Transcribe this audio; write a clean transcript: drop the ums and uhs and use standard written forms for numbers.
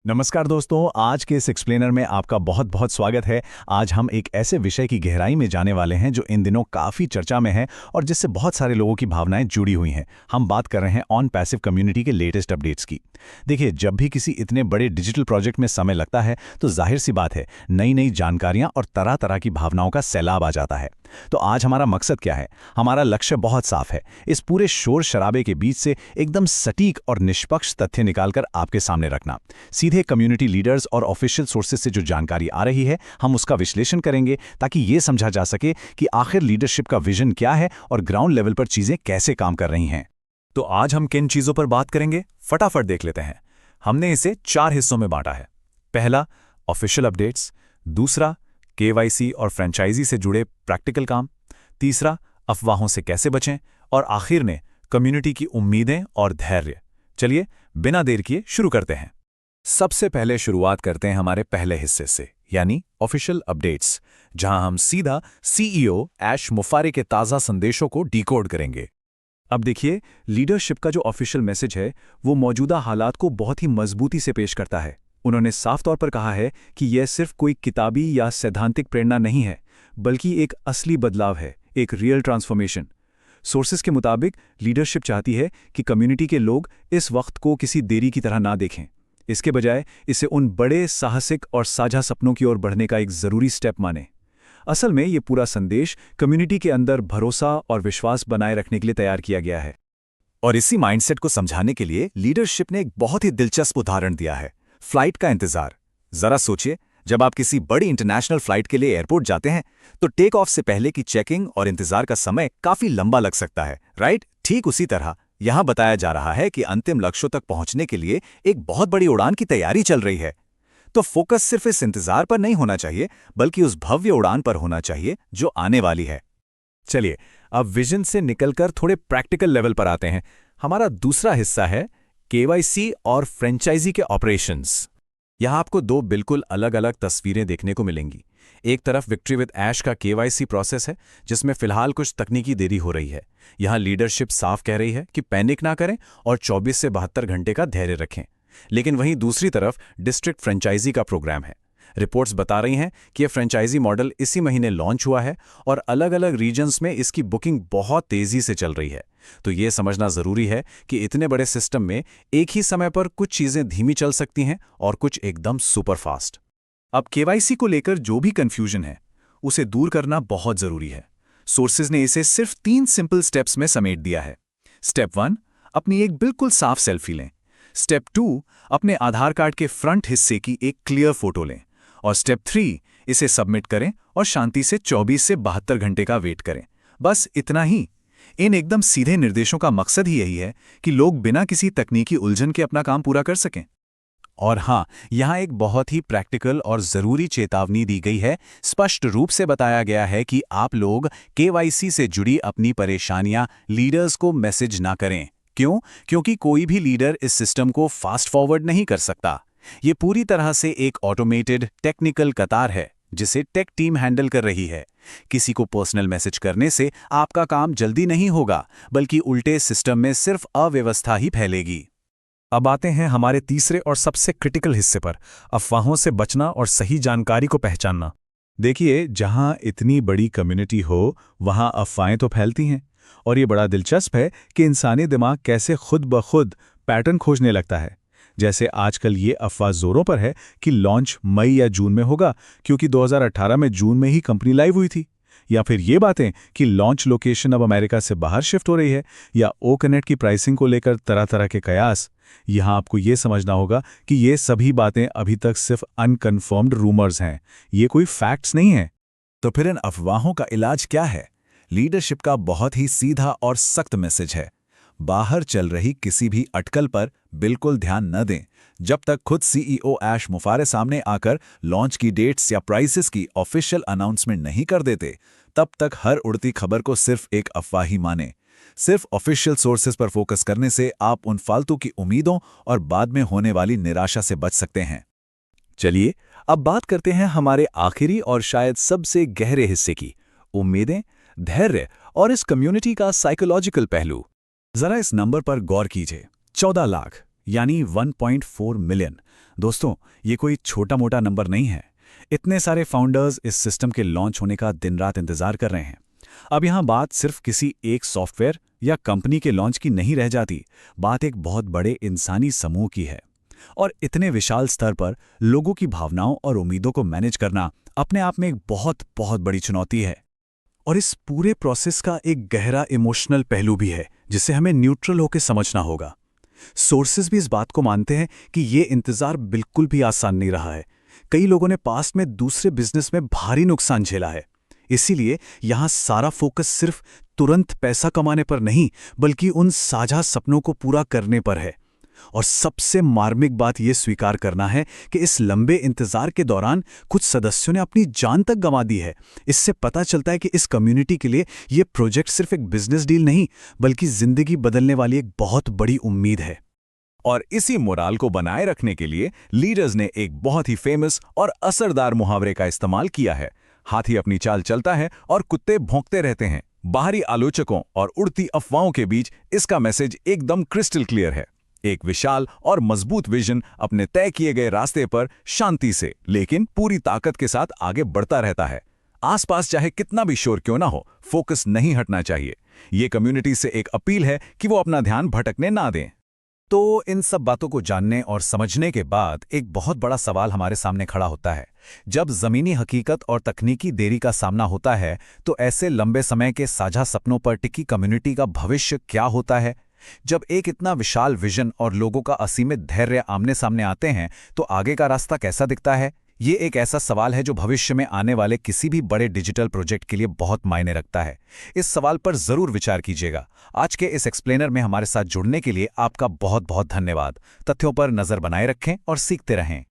नमस्कार दोस्तों, आज के इस एक्सप्लेनर में आपका बहुत बहुत स्वागत है। आज हम एक ऐसे विषय की गहराई में जाने वाले हैं जो इन दिनों काफ़ी चर्चा में है और जिससे बहुत सारे लोगों की भावनाएं जुड़ी हुई हैं। हम बात कर रहे हैं ऑन पैसिव कम्युनिटी के लेटेस्ट अपडेट्स की। देखिए, जब भी किसी इतने बड़े डिजिटल प्रोजेक्ट में समय लगता है तो जाहिर सी बात है, नई नई जानकारियां और तरह तरह की भावनाओं का सैलाब आ जाता है। तो आज हमारा मकसद क्या है? हमारा लक्ष्य बहुत साफ है, इस पूरे शोर शराबे के बीच से एकदम सटीक और निष्पक्ष तथ्य निकालकर आपके सामने रखना। सीधे कम्युनिटी लीडर्स और ऑफिशियल सोर्सेज से जो जानकारी आ रही है, हम उसका विश्लेषण करेंगे ताकि ये समझा जा सके कि आखिर लीडरशिप का विजन क्या है और ग्राउंड लेवल पर चीजें कैसे काम कर रही हैं। तो आज हम किन चीजों पर बात करेंगे, फटाफट देख लेते हैं। हमने इसे 4 हिस्सों में बांटा है। पहला, ऑफिशियल अपडेट्स। दूसरा, केवाईसी और फ्रेंचाइजी से जुड़े प्रैक्टिकल काम। तीसरा, अफवाहों से कैसे बचें। और आखिर में कम्युनिटी की उम्मीदें और धैर्य। चलिए बिना देर किए शुरू करते हैं। सबसे पहले शुरुआत करते हैं हमारे पहले हिस्से से, यानी ऑफिशियल अपडेट्स, जहां हम सीधा सीईओ ऐश मुफारे के ताज़ा संदेशों को डिकोड करेंगे। अब देखिए, लीडरशिप का जो ऑफिशियल मैसेज है वो मौजूदा हालात को बहुत ही मजबूती से पेश करता है। उन्होंने साफ तौर पर कहा है कि यह सिर्फ कोई किताबी या सैद्धांतिक प्रेरणा नहीं है, बल्कि एक असली बदलाव है, एक रियल ट्रांसफॉर्मेशन। सोर्सेस के मुताबिक लीडरशिप चाहती है कि कम्युनिटी के लोग इस वक्त को किसी देरी की तरह ना देखें। इसके बजाय इसे उन बड़े साहसिक और साझा सपनों की ओर बढ़ने का एक ज़रूरी स्टेप माने। असल में ये पूरा संदेश कम्युनिटी के अंदर भरोसा और विश्वास बनाए रखने के लिए तैयार किया गया है। और इसी माइंडसेट को समझाने के लिए लीडरशिप ने एक बहुत ही दिलचस्प उदाहरण दिया है, फ्लाइट का इंतजार। जरा सोचिए, जब आप किसी बड़ी इंटरनेशनल फ्लाइट के लिए एयरपोर्ट जाते हैं तो टेक ऑफ से पहले की चेकिंग और इंतजार का समय काफी लंबा लग सकता है, राइट? ठीक उसी तरह यहां बताया जा रहा है कि अंतिम लक्ष्यों तक पहुंचने के लिए एक बहुत बड़ी उड़ान की तैयारी चल रही है। तो फोकस सिर्फ इस इंतजार पर नहीं होना चाहिए, बल्कि उस भव्य उड़ान पर होना चाहिए जो आने वाली है। चलिए अब विजन से निकलकर थोड़े प्रैक्टिकल लेवल पर आते हैं। हमारा दूसरा हिस्सा है केवाईसी और फ्रेंचाइजी के ऑपरेशंस। यहां आपको दो बिल्कुल अलग अलग तस्वीरें देखने को मिलेंगी। एक तरफ विक्ट्री विद ऐश का केवाईसी प्रोसेस है, जिसमें फिलहाल कुछ तकनीकी देरी हो रही है। यहां लीडरशिप साफ कह रही है कि पैनिक ना करें और 24 से 72 घंटे का धैर्य रखें। लेकिन वहीं दूसरी तरफ डिस्ट्रिक्ट फ्रेंचाइजी का प्रोग्राम है। रिपोर्ट्स बता रही हैं कि यह फ्रेंचाइजी मॉडल इसी महीने लॉन्च हुआ है और अलग अलग रीजन्स में इसकी बुकिंग बहुत तेजी से चल रही है। तो ये समझना जरूरी है कि इतने बड़े सिस्टम में एक ही समय पर कुछ चीजें धीमी चल सकती हैं और कुछ एकदम सुपरफास्ट। अब केवाईसी को लेकर जो भी कंफ्यूजन है उसे दूर करना बहुत जरूरी है। सोर्सेज ने इसे सिर्फ 3 सिंपल स्टेप्स में समेट दिया है। स्टेप 1, अपनी एक बिल्कुल साफ सेल्फी लें। स्टेप 2, अपने आधार कार्ड के फ्रंट हिस्से की एक क्लियर फोटो लें। और स्टेप 3, इसे सबमिट करें और शांति से 24 से 72 घंटे का वेट करें। बस इतना ही। इन एकदम सीधे निर्देशों का मकसद ही यही है कि लोग बिना किसी तकनीकी उलझन के अपना काम पूरा कर सकें। और हाँ, यहाँ एक बहुत ही प्रैक्टिकल और ज़रूरी चेतावनी दी गई है। स्पष्ट रूप से बताया गया है कि आप लोग केवाईसी से जुड़ी अपनी परेशानियां लीडर्स को मैसेज ना करें। क्यों? क्योंकि कोई भी लीडर इस सिस्टम को फास्ट फॉरवर्ड नहीं कर सकता। ये पूरी तरह से एक ऑटोमेटेड टेक्निकल कतार है जिसे टेक टीम हैंडल कर रही है। किसी को पर्सनल मैसेज करने से आपका काम जल्दी नहीं होगा, बल्कि उल्टे सिस्टम में सिर्फ अव्यवस्था ही फैलेगी। अब आते हैं हमारे तीसरे और सबसे क्रिटिकल हिस्से पर, अफवाहों से बचना और सही जानकारी को पहचानना। देखिए, जहां इतनी बड़ी कम्युनिटी हो वहां अफवाहें तो फैलती हैं, और ये बड़ा दिलचस्प है कि इंसानी दिमाग कैसे खुद ब खुद पैटर्न खोजने लगता है। जैसे आजकल ये अफवाह जोरों पर है कि लॉन्च मई या जून में होगा, क्योंकि 2018 में जून में ही कंपनी लाइव हुई थी। या फिर ये बातें कि लॉन्च लोकेशन अब अमेरिका से बाहर शिफ्ट हो रही है, या ओ कनेक्ट की प्राइसिंग को लेकर तरह तरह के कयास। यहां आपको ये समझना होगा कि ये सभी बातें अभी तक सिर्फ अनकन्फर्म्ड रूमर्स हैं, ये कोई फैक्ट्स नहीं है। तो फिर इन अफवाहों का इलाज क्या है? लीडरशिप का बहुत ही सीधा और सख्त मैसेज है, बाहर चल रही किसी भी अटकल पर बिल्कुल ध्यान न दें। जब तक खुद सीईओ ऐश मुफारे सामने आकर लॉन्च की डेट्स या प्राइसेस की ऑफिशियल अनाउंसमेंट नहीं कर देते, तब तक हर उड़ती खबर को सिर्फ एक अफवाह ही माने। सिर्फ ऑफिशियल सोर्सेज पर फोकस करने से आप उन फालतू की उम्मीदों और बाद में होने वाली निराशा से बच सकते हैं। चलिए अब बात करते हैं हमारे आखिरी और शायद सबसे गहरे हिस्से की, उम्मीदें, धैर्य और इस कम्युनिटी का साइकोलॉजिकल पहलू। जरा इस नंबर पर गौर कीजिए, 14 लाख। यानी 1.4 मिलियन। दोस्तों, ये कोई छोटा मोटा नंबर नहीं है। इतने सारे फाउंडर्स इस सिस्टम के लॉन्च होने का दिन रात इंतजार कर रहे हैं। अब यहाँ बात सिर्फ किसी एक सॉफ्टवेयर या कंपनी के लॉन्च की नहीं रह जाती, बात एक बहुत बड़े इंसानी समूह की है। और इतने विशाल स्तर पर लोगों की भावनाओं और उम्मीदों को मैनेज करना अपने आप में एक बहुत बहुत बड़ी चुनौती है। और इस पूरे प्रोसेस का एक गहरा इमोशनल पहलू भी है, जिसे हमें न्यूट्रल होकर समझना होगा। सोर्सेज भी इस बात को मानते हैं कि ये इंतजार बिल्कुल भी आसान नहीं रहा है। कई लोगों ने पास्ट में दूसरे बिजनेस में भारी नुकसान झेला है। इसीलिए यहां सारा फोकस सिर्फ तुरंत पैसा कमाने पर नहीं, बल्कि उन साझा सपनों को पूरा करने पर है। और सबसे मार्मिक बात यह स्वीकार करना है कि इस लंबे इंतजार के दौरान कुछ सदस्यों ने अपनी जान तक गंवा दी है। इससे पता चलता है कि इस कम्युनिटी के लिए यह प्रोजेक्ट सिर्फ एक बिजनेस डील नहीं, बल्कि जिंदगी बदलने वाली एक बहुत बड़ी उम्मीद है। और इसी मोराल को बनाए रखने के लिए लीडर्स ने एक बहुत ही फेमस और असरदार मुहावरे का इस्तेमाल किया है। हाथी अपनी चाल चलता है और कुत्ते भौंकते रहते हैं। बाहरी आलोचकों और उड़ती अफवाहों के बीच इसका मैसेज एकदम क्रिस्टल क्लियर है। एक विशाल और मजबूत विजन अपने तय किए गए रास्ते पर शांति से लेकिन पूरी ताकत के साथ आगे बढ़ता रहता है। आसपास चाहे कितना भी शोर क्यों ना हो, फोकस नहीं हटना चाहिए। ये कम्युनिटी से एक अपील है कि वो अपना ध्यान भटकने ना दें। तो इन सब बातों को जानने और समझने के बाद एक बहुत बड़ा सवाल हमारे सामने खड़ा होता है। जब जमीनी हकीकत और तकनीकी देरी का सामना होता है, तो ऐसे लंबे समय के साझा सपनों पर टिकी कम्युनिटी का भविष्य क्या होता है? जब एक इतना विशाल विजन और लोगों का असीमित धैर्य आमने सामने आते हैं, तो आगे का रास्ता कैसा दिखता है? ये एक ऐसा सवाल है जो भविष्य में आने वाले किसी भी बड़े डिजिटल प्रोजेक्ट के लिए बहुत मायने रखता है। इस सवाल पर जरूर विचार कीजिएगा। आज के इस एक्सप्लेनर में हमारे साथ जुड़ने के लिए आपका बहुत बहुत धन्यवाद। तथ्यों पर नजर बनाए रखें और सीखते रहें।